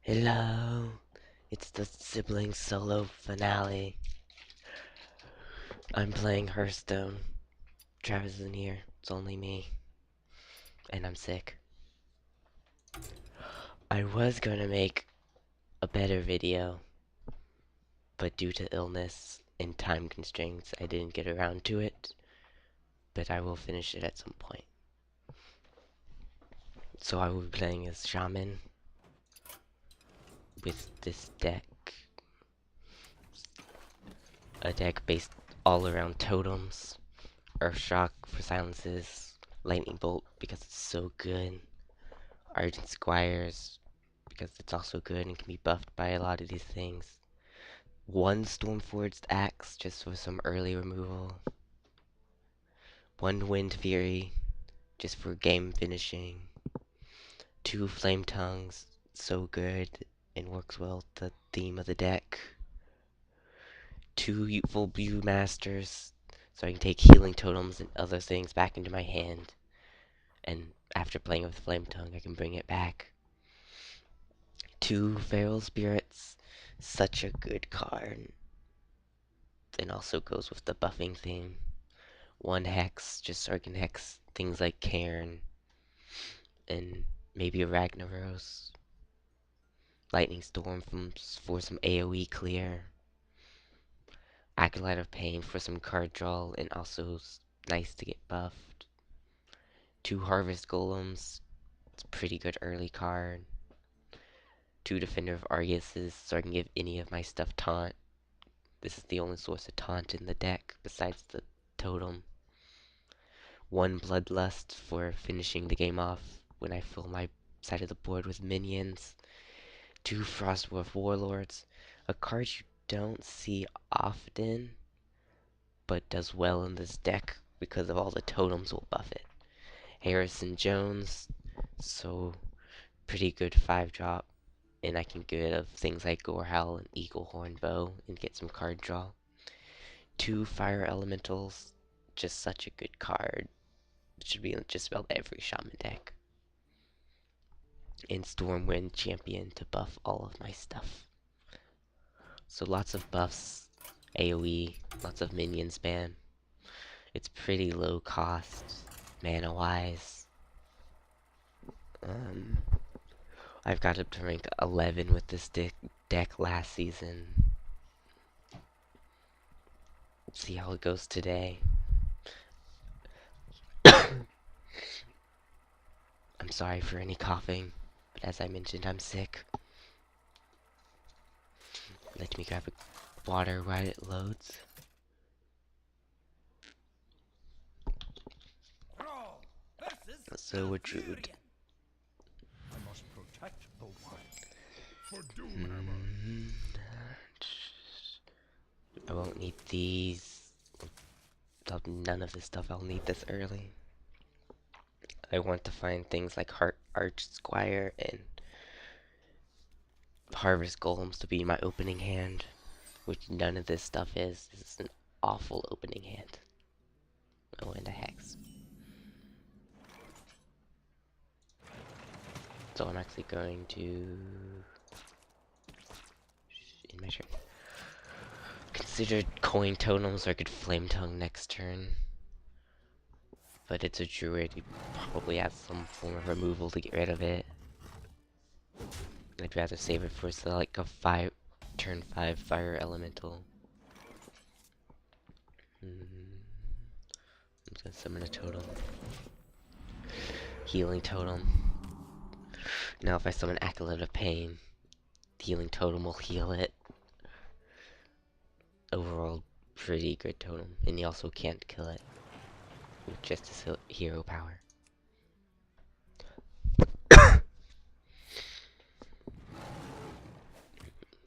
Hello, it's the sibling solo finale. I'm playing Hearthstone. Travis isn't here, it's only me. And I'm sick. I was gonna make a better video, but due to illness and time constraints, I didn't get around to it. But I will finish it at some point. So I will be playing as Shaman with this deck. A deck based all around totems. Earth Shock for silences. Lightning Bolt because it's so good. Ardent Squires because it's also good and can be buffed by a lot of these things. One Stormforged Axe just for some early removal. One Wind Fury just for game finishing. Two Flame Tongues, so good and works well with the theme of the deck. Two Youthful Viewmasters, so I can take healing totems and other things back into my hand. And after playing with Flame Tongue, I can bring it back. Two Feral Spirits, such a good card. And also goes with the buffing theme. One Hex, just so I can hex things like Cairn. And maybe a Ragnaros. Lightning Storm for some AoE clear. Acolyte of Pain for some card draw and also nice to get buffed. Two Harvest Golems, it's a pretty good early card. Two Defender of Arguses, so I can give any of my stuff taunt. This is the only source of taunt in the deck, besides the totem. One Bloodlust for finishing the game off when I fill my side of the board with minions. Two Frostwolf Warlords, a card you don't see often, but does well in this deck because of all the totems will buff it. Harrison Jones, so pretty good 5-drop. And I can get rid of things like Gorehowl and Eaglehorn Bow and get some card draw. Two Fire Elementals, just such a good card. It should be in just about every Shaman deck. And Stormwind Champion to buff all of my stuff. So lots of buffs, AoE, lots of minion spam. It's pretty low cost, mana wise. I've got up to rank 11 with this deck last season. Let's see how it goes today. I'm sorry for any coughing, but as I mentioned, I'm sick. Let me grab a water while it loads. So a druid. I must protect the wild. For doom I won't need these. None of this stuff I'll need this early. I want to find things like Arch Squire and Harvest Golems to be my opening hand, which none of this stuff is. This is an awful opening hand. Oh, and a Hex. So I'm actually going to, in my turn, consider coin totems so I could Flame Tongue next turn. But it's a druid, he probably has some form of removal to get rid of it. I'd rather save it for like a turn 5 fire elemental. I'm just gonna summon a totem. Healing totem. Now if I summon Acolyte of Pain, healing totem will heal it. Overall, pretty good totem, and you also can't kill it with just his hero power.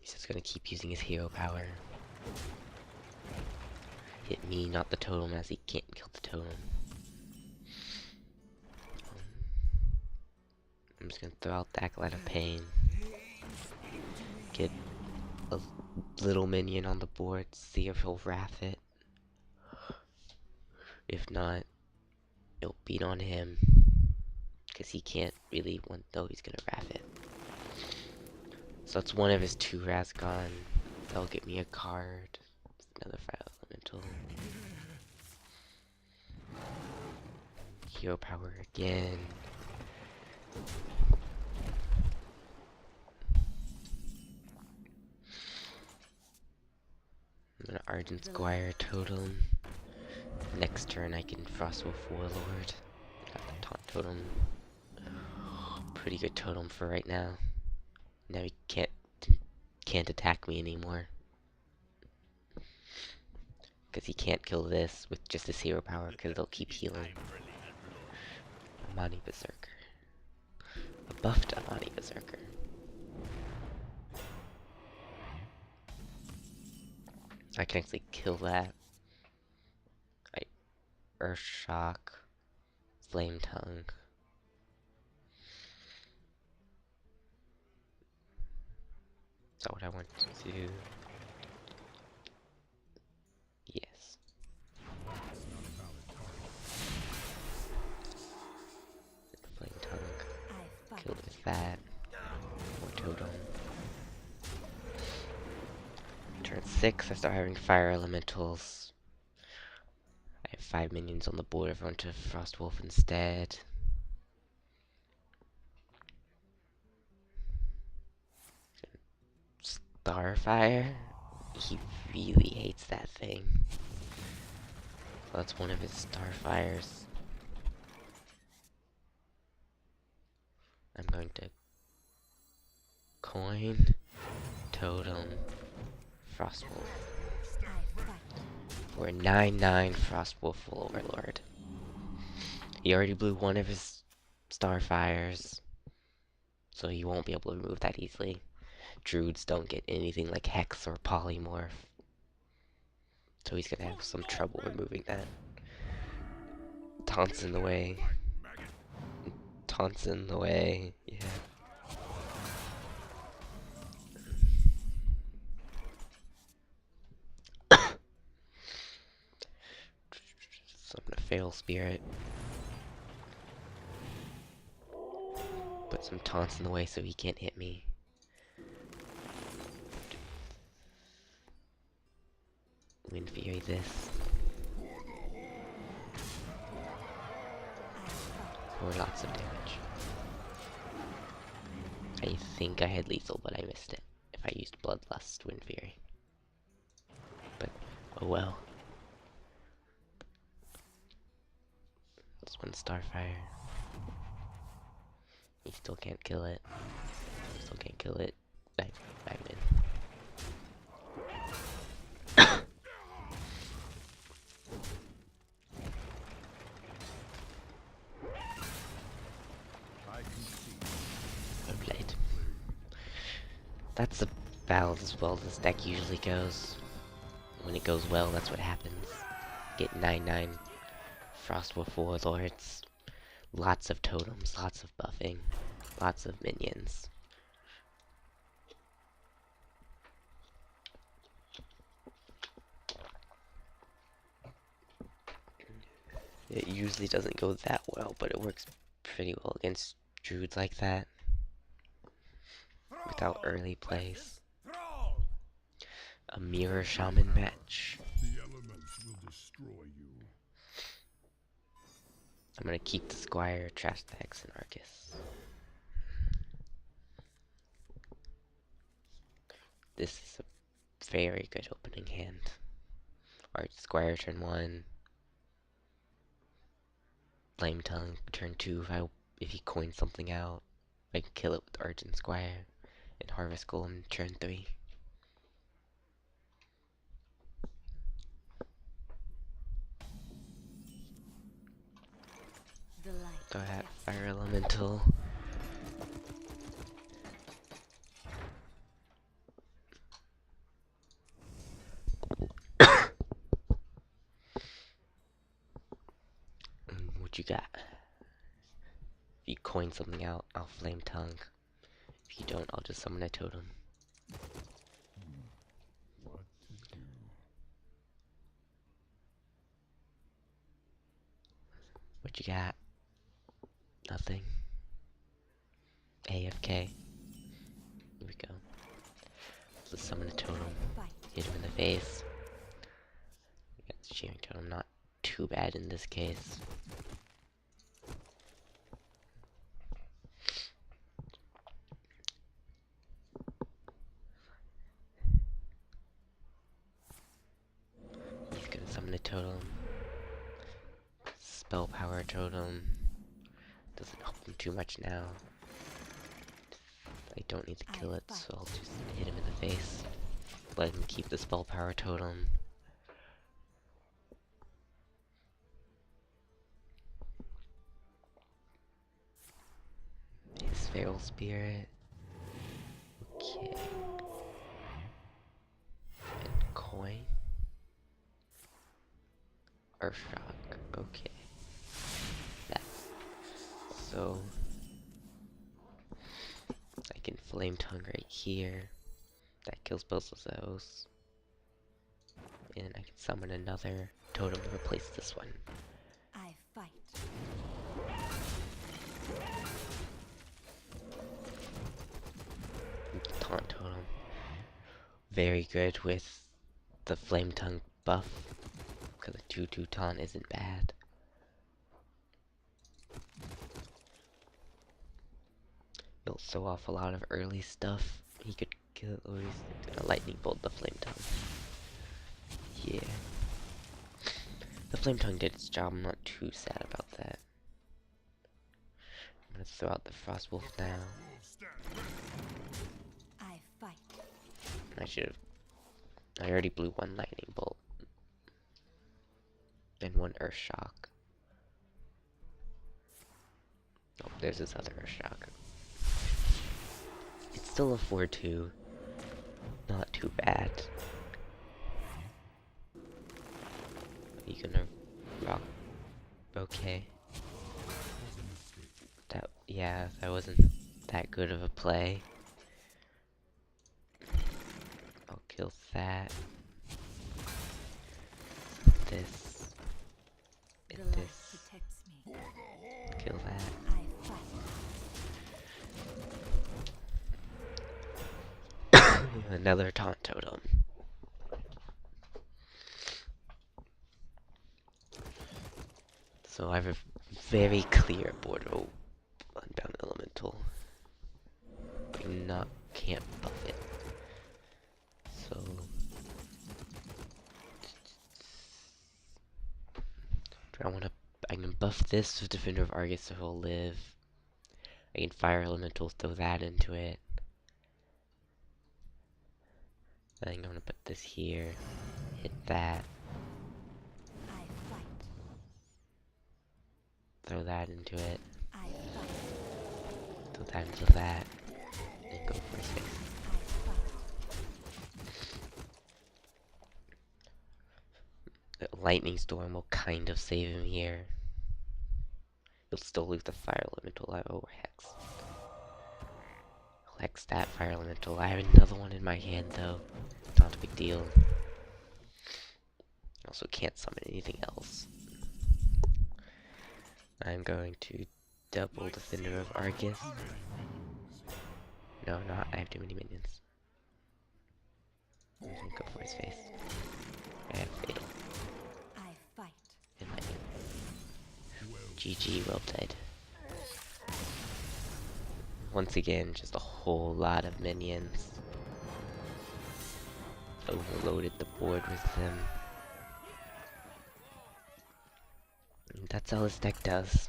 He's just gonna keep using his hero power. Hit me, not the totem, as he can't kill the totem. I'm just gonna throw out the Acolyte of Pain. Get a little minion on the board, see if he'll wrath it. If not, it'll beat on him. Because he can't really know he's gonna wrath it. So that's one of his 2 Raz gone. That'll get me a card. Another fire elemental. Hero power again. I'm gonna Argent Squire Totem. Next turn I can Frostwolf Warlord. Got the Taunt Totem. Pretty good totem for right now. Now he can't attack me anymore. Because he can't kill this with just his hero power, because they'll keep healing. Amani Berserker. A buffed Amani Berserker. I can actually kill that. Earth Shock. Flame Tongue. Is that what I want to do? Yes. Flame Tongue. Kill it with that. More totem. Turn 6, I start having fire elementals. I have 5 minions on the board. I've run to Frostwolf instead. Starfire? He really hates that thing. So that's one of his Starfires. I'm going to coin, totem, Frostwolf. For a 9/9 Frostwolf Warlord. He already blew one of his Starfires, so he won't be able to remove that easily. Druids don't get anything like Hex or Polymorph, so he's gonna have some trouble removing that. Taunts in the way. Taunts in the way, yeah. So I'm gonna fail Spirit. Put some taunts in the way so he can't hit me. Wind Fury this. For lots of damage. I think I had lethal, but I missed it. If I used Bloodlust Wind Fury. But, oh well. This one's Starfire. He still can't kill it. Still can't kill it. I win. Well played. That's about as well as this deck usually goes. When it goes well, that's what happens. Get 9/9 Frostwolf Warlords. Lots of totems, lots of buffing, lots of minions. It usually doesn't go that well, but it works pretty well against druids like that. Without early plays. A mirror shaman match. The elements will destroy you. I'm gonna keep the Squire, trash the Hex, and Arcus. This is a very good opening hand. Alright, Squire turn 1. Flame Tongue turn 2 if he coins something out. I can kill it with Argent Squire. And Harvest Golem turn 3. Go ahead, Fire Elemental. What you got? If you coin something out, I'll Flame Tongue. If you don't, I'll just summon a totem. What to do? What you got? Nothing. AFK. Here we go. summon a totem. Hit him in the face. Got the Shearing Totem, not too bad in this case. He's gonna summon a totem. Spell Power Totem. Doesn't help him too much now. I don't need to kill it, so I'll just hit him in the face. Let him keep the Spell Power Totem. His Feral Spirit. Okay. And coin. Earthshock. Okay. That. So I can Flame Tongue right here. That kills both of those. And I can summon another totem to replace this one. I fight. Taunt Totem. Very good with the Flame Tongue buff. Because a 2/2 taunt isn't bad. It'll throw off a lot of early stuff. He could kill it, or he's gonna lightning bolt the Flame Tongue. Yeah. The Flame Tongue did its job, I'm not too sad about that. I'm gonna throw out the Frost Wolf now. I fight. I already blew one lightning bolt. And one Earth Shock. Oh, there's this other Earth Shock. It's still a 4/2. Not too bad. You gonna rock? Okay. That wasn't that good of a play. I'll kill that. This. The And light this. protects me. Kill that. I fight. Another taunt totem. So I have a very clear board. Oh, Unbound Elemental. Can't buff it. So I can buff this with Defender of Argus so he'll live. I can Fire Elemental, throw that into it. I think I'm gonna put this here. Hit that. I fight. Throw that into it. I fight. Throw that into that. And go for his face. I fight. Lightning Storm will kind of save him here. He'll still lose the Fire Elemental. Oh, Hex. I'll Hex that Fire Elemental. I have another one in my hand though. Not a big deal. Also can't summon anything else. I'm going to double Defender of Argus. No, not. I have too many minions. I'm gonna go for his face. I have Fatal. I fight. And Lightning. GG, well played. Once again, just a whole lot of minions. Overloaded the board with them. And that's all this deck does.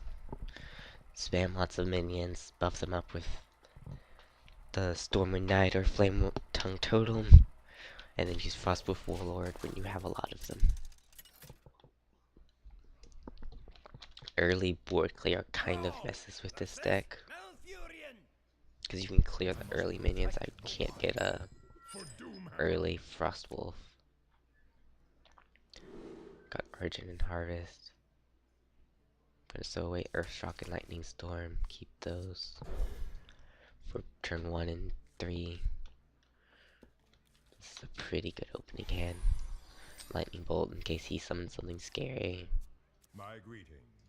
Spam lots of minions, buff them up with the Stormwind Knight or Flame Tongue Totem, and then use Frostwolf Warlord when you have a lot of them. Early board clear kind of messes with this deck. Because you can clear the early minions, I can't get a early Frostwolf. Got Argent and Harvest. Gonna stow away Earthshock and Lightning Storm. Keep those for turn 1 and 3. This is a pretty good opening hand. Lightning Bolt in case he summons something scary. My greetings.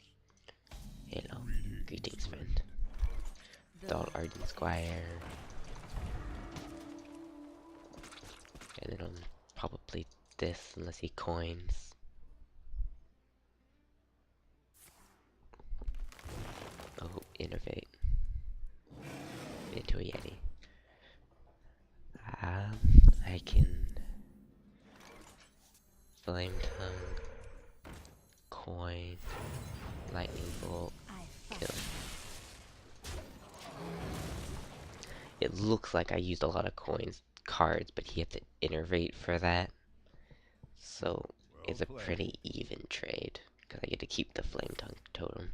You know, greetings, friend. Thought Arden Squire. this unless he coins. Oh, innovate. Into a Yeti. I can Flame Tongue, coin, lightning bolt, I kill. fight. It looks like I used a lot of cards, but he had to innervate for that. So it's a pretty even trade, because I get to keep the Flame Tongue totem.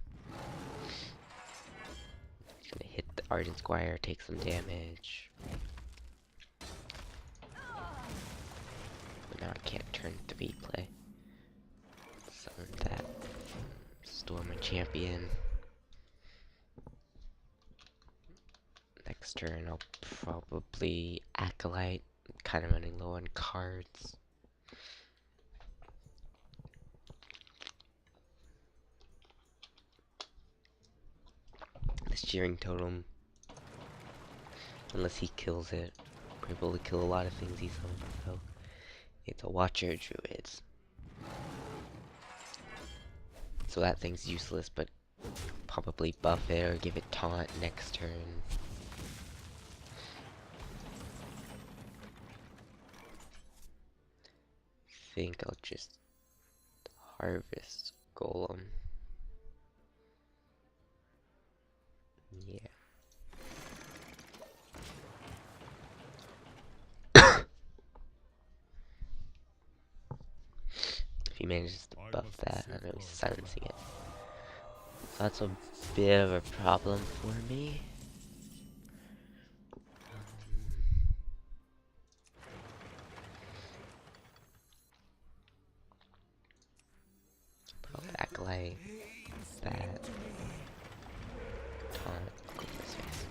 Gonna hit the Argent Squire, take some damage. But now I can't turn 3 play. Summon that. Storm a champion. Next turn I'll probably Acolyte. I'm kind of running low on cards. This Jeering Totem, unless he kills it, we're able to kill a lot of things he summons, so it's a Watcher Druid. So that thing's useless, but probably buff it or give it taunt next turn. Think I'll just harvest Golem. Yeah. If he manages to buff that, I know he's silencing it. So that's a bit of a problem for me. I'll Acolyte that. Taunt. Go for his face.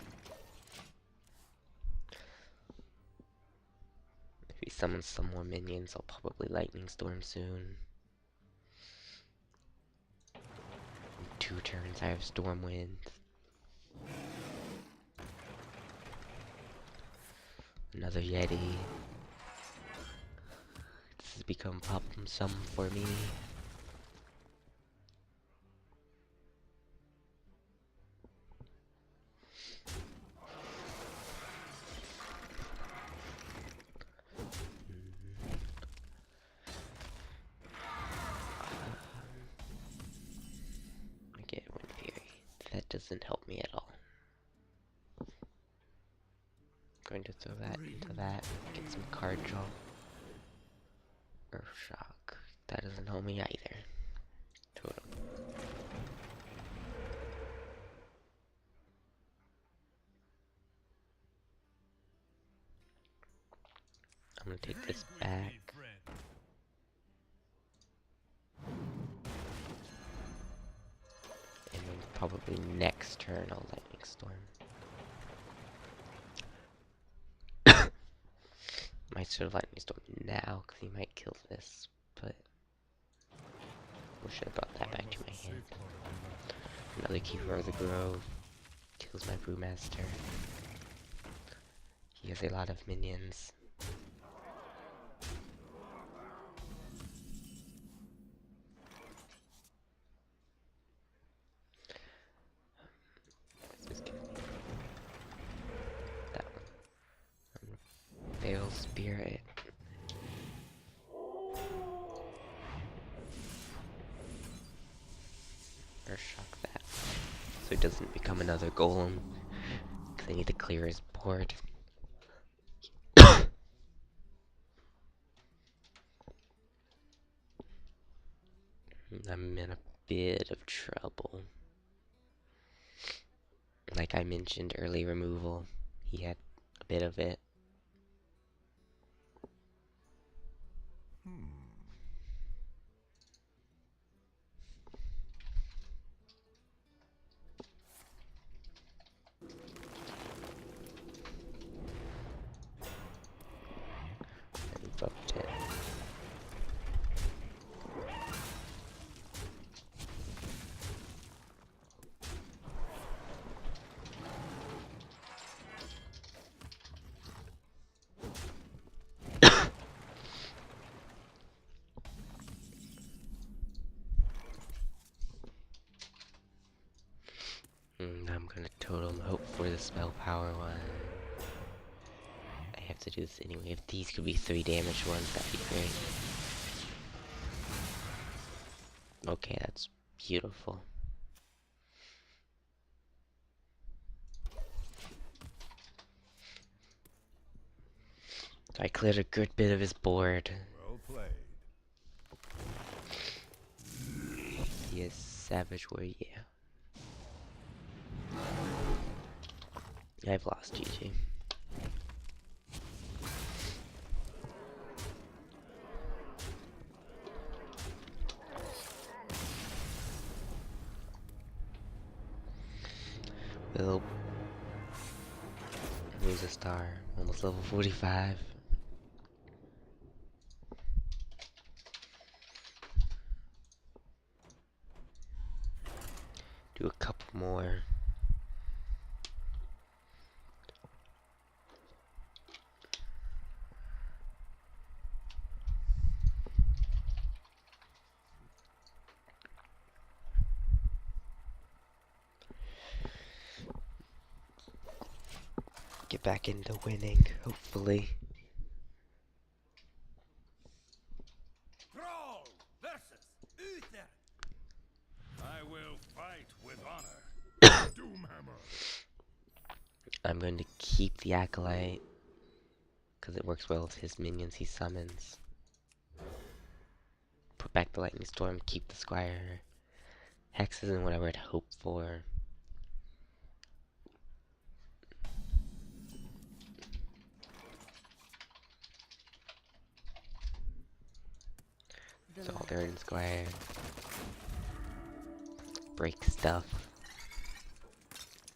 If he summons some more minions, I'll probably Lightning Storm soon. In 2 turns, I have Stormwind. Another Yeti. This has become problem-sum for me. I get Wind Fury. That doesn't help me at all. Going to throw that into that. Get some card draw. Earth Shock. That doesn't help me either. Totem. I'm gonna take this back. And then probably next turn I'll Lightning Storm. Might sort of Lightning Storm now, because he might kill this, but we should have brought that back to my hand. Another Keeper of the Grove. Kills my Brewmaster. He has a lot of minions. That one. Veil Spirit. Or shock that. So it doesn't become another golem. Because I need to clear his board. I'm in a bit of trouble. Like I mentioned, early removal. He had a bit of it. And buffed it. for the spell power one. I have to do this anyway. If these could be 3 damage ones, that'd be great. Okay, that's beautiful. So I cleared a good bit of his board. Well played. He is Savage Warrior, yeah. I've lost GG. Well, lose a star. Almost level 45. Do a couple more. Get back into winning, hopefully. Thrall versus Uther. I will fight with honor. Doomhammer. I'm going to keep the Acolyte, because it works well with his minions he summons. Put back the Lightning Storm, keep the Squire. Hex isn't what I would hope for. So all there in Squire. Break stuff.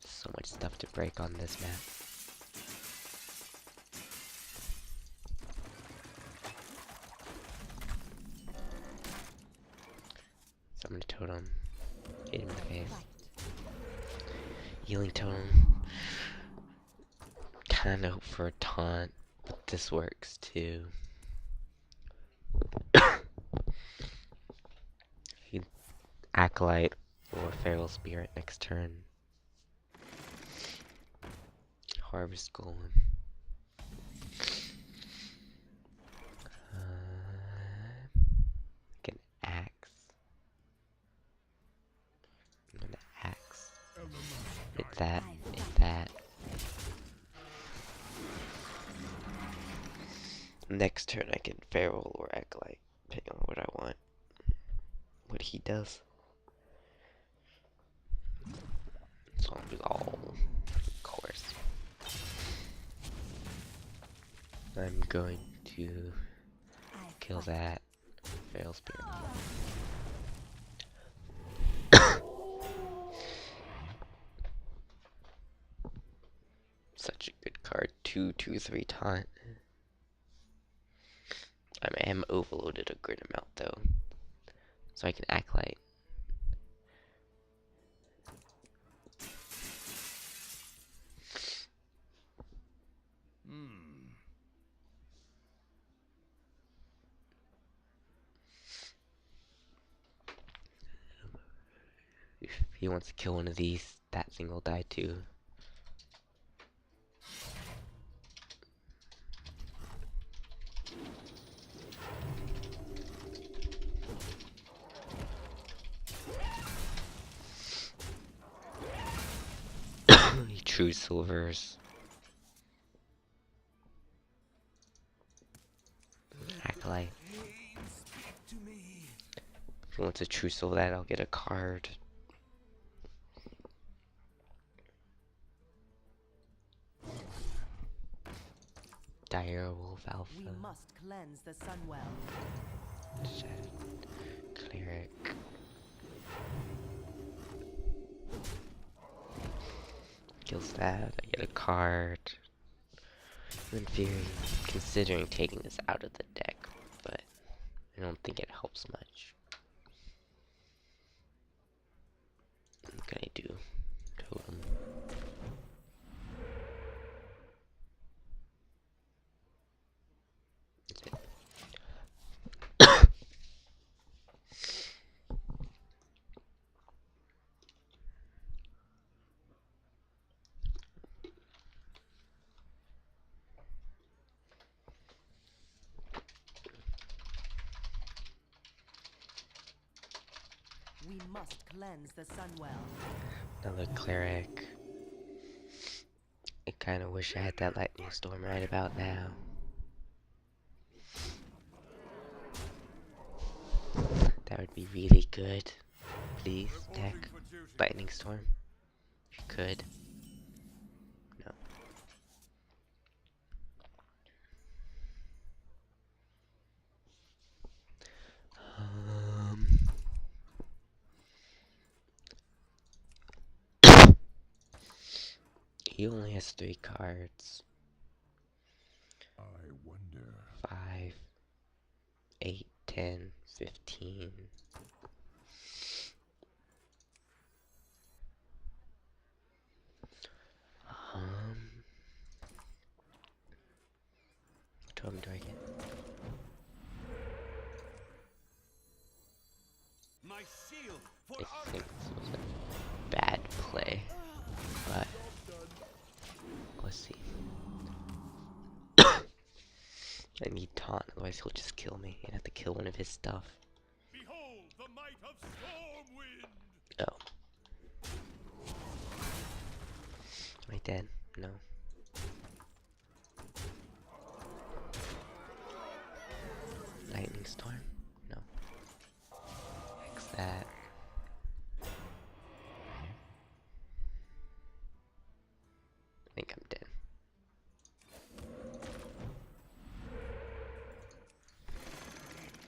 So much stuff to break on this map. Summon a totem. Hit him in the face. Healing totem. Kinda hope for a taunt, but this works too. If Acolyte or Feral Spirit next turn. Harvest Golem. Like an axe. I'm gonna axe. Hit that. Hit that. Next turn I can Feral or Acolyte, depending on what I want. What he does. So I'll resolve, of course. I'm going to kill that Feral Spirit. Such a good card. 2/2/3 taunt. I am overloaded a good amount though. So I can Acolyte. If he wants to kill one of these, that thing will die too. He true silvers. Acolyte. If he wants a true silver that, I'll get a card. Dire Wolf Alpha. We must cleanse the Sunwell. Cleric. Kills that, I get a card. In theory, considering taking this out of the deck, but I don't think it helps much. What can I do? Totem. That's it. We must cleanse the Sunwell. Another cleric. I kinda wish I had that lightning storm right about now. That would be really good. Please, deck. Reporting for duty. Lightning storm. If you could. No. He only has 3 cards. I wonder. 5, 8, 10, 15. What totem do I get? My shield for I think this was a bad play, but let's see. I need taunt, otherwise he'll just kill me and have to kill one of his stuff. Behold the might of Stormwind! Oh. Am I dead? No. Lightning storm? No. Fix that. I think I'm dead.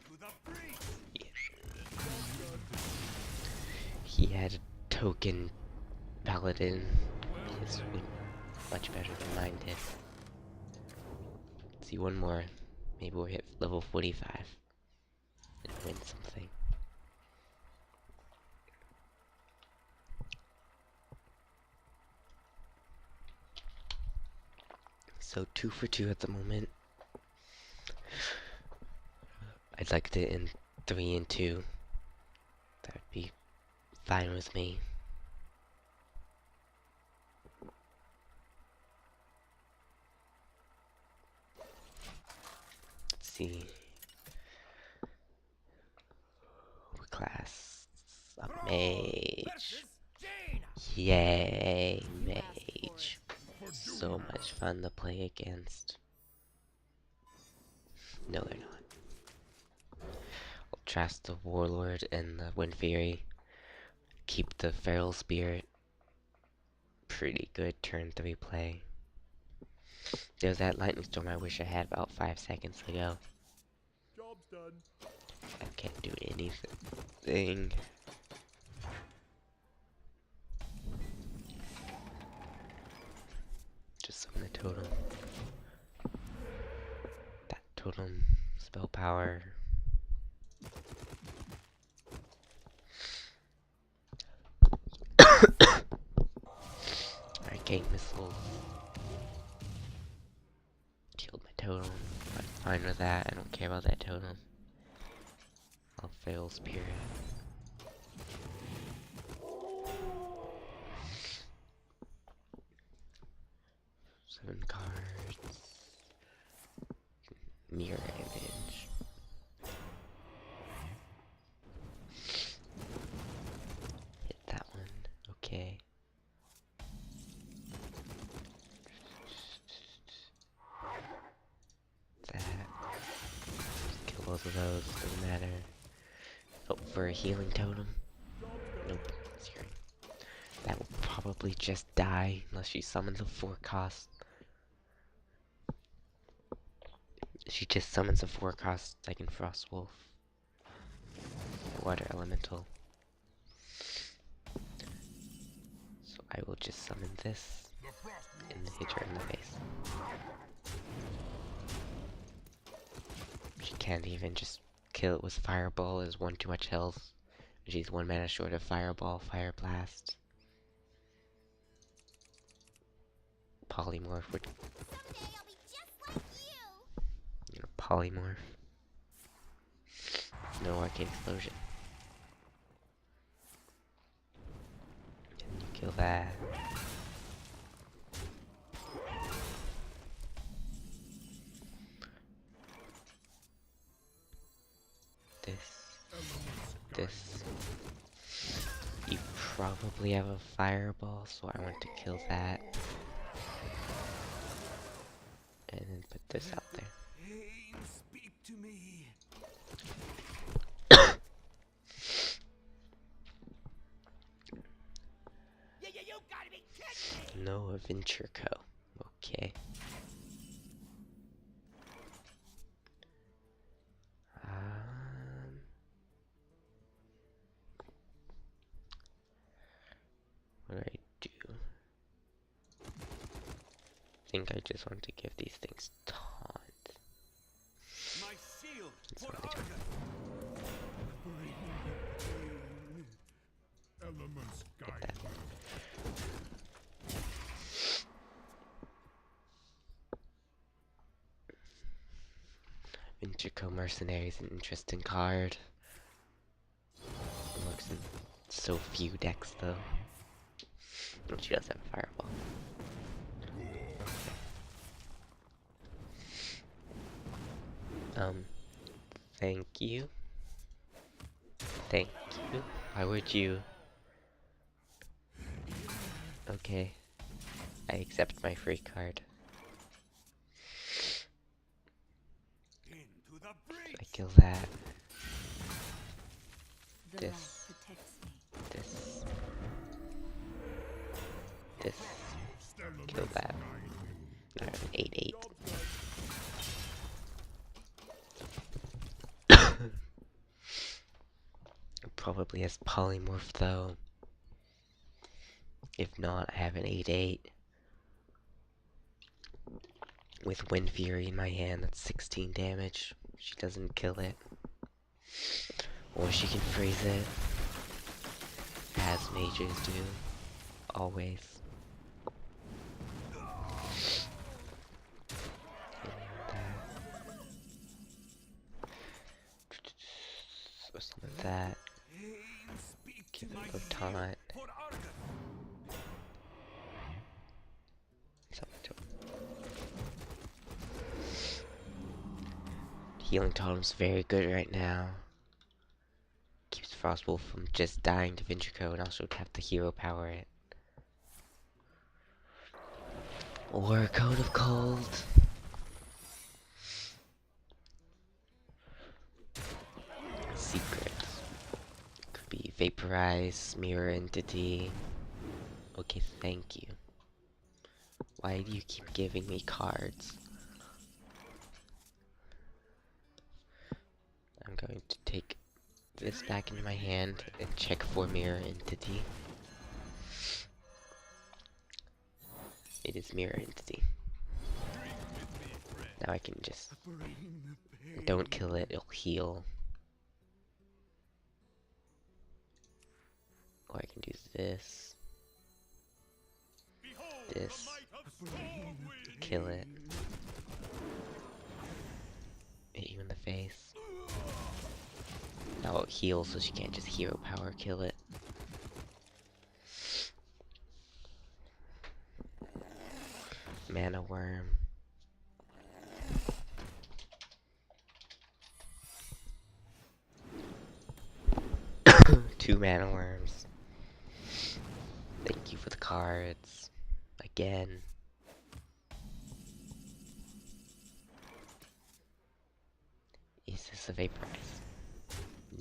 To the breach! Yeah. He had a token paladin. His went much better than mine did. Let's see one more. Maybe we'll hit level 45 and win something. So 2 for 2 at the moment. I'd like to end 3 and 2. That would be fine with me. Let's see. What class? A mage. Yay, mage. So much fun to play against. No, they're not. I'll trust the Warlord and the Wind Fury. Keep the Feral Spirit. Pretty good turn 3 play. There's that lightning storm I wish I had about 5 seconds ago. Job's done. I can't do anything. Just summon the totem. That totem spell power. Arcane missile. Killed my totem. I'm fine with that. I don't care about that totem. I'll fail spirit. Seven cards. Mirror image. Hit that one. Okay. That. Just kill both of those. Doesn't matter. Hope for a healing totem. Nope. Zero. That will probably just die unless she summons a 4-cost. She just summons a 4-cost second Frost Wolf. Water Elemental. So I will just summon this and hit her in the face. She can't even just kill it with Fireball, is 1 too much health. She's 1 mana short of Fireball, Fire Blast. Polymorph would... Someday I'll be just like you. Polymorph. No Arcane Explosion. And you kill that. This. probably have a fireball, so I want to kill that. And then put this out there. Pain, speak to me. You gotta be kidding me! No Adventure Co. Okay. What do I do? I think I just want to give these things taunt. My shield That's for what I do. Elements Like guide that. Adventure Co. Mercenary is an interesting card. It works in so few decks though. But she does have a fireball. Thank you. Thank you. Why would you? Okay. I accept my free card. into the I breach. kill that. The light This. protects me. This. This. Elements Kill that. guide I have an 8/8. Probably has polymorph though. If not, I have an 8/8. With Wind Fury in my hand, that's 16 damage. She doesn't kill it. Or she can freeze it. As mages do. Always. So some of that. Pain, speak Give to my it a shield taunt. for Argus. Something to Healing Totem's very good right now. Keeps Frostwolf from just dying to Vintrico and also have the hero power it. Or Code of Cold. Secrets. Could be Vaporize, Mirror Entity. Okay, thank you. Why do you keep giving me cards? I'm going to take this back into my hand and check for Mirror Entity. It is Mirror Entity. Now I can just... Don't kill it, it'll heal. Or I can do this. Behold This. the might of Stormwind. Kill it. Hit you in the face. Now it heals so she can't just hero power kill it. Mana Worm. Two Mana Worms. Thank you for the cards. Again. Is this a Vaporize?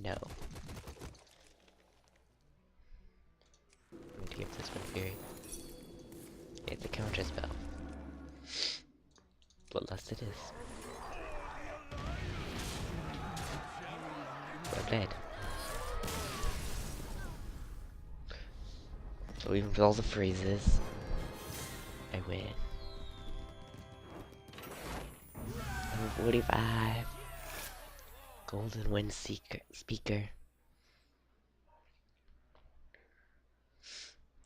No. I'm going to give this one Fury. It's a counter spell. Bloodlust it is. I'm dead. So even with all the freezes, I win. Level 45. Golden Wind Speaker.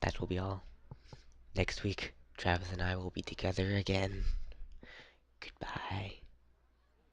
That will be all. Next week, Travis and I will be together again.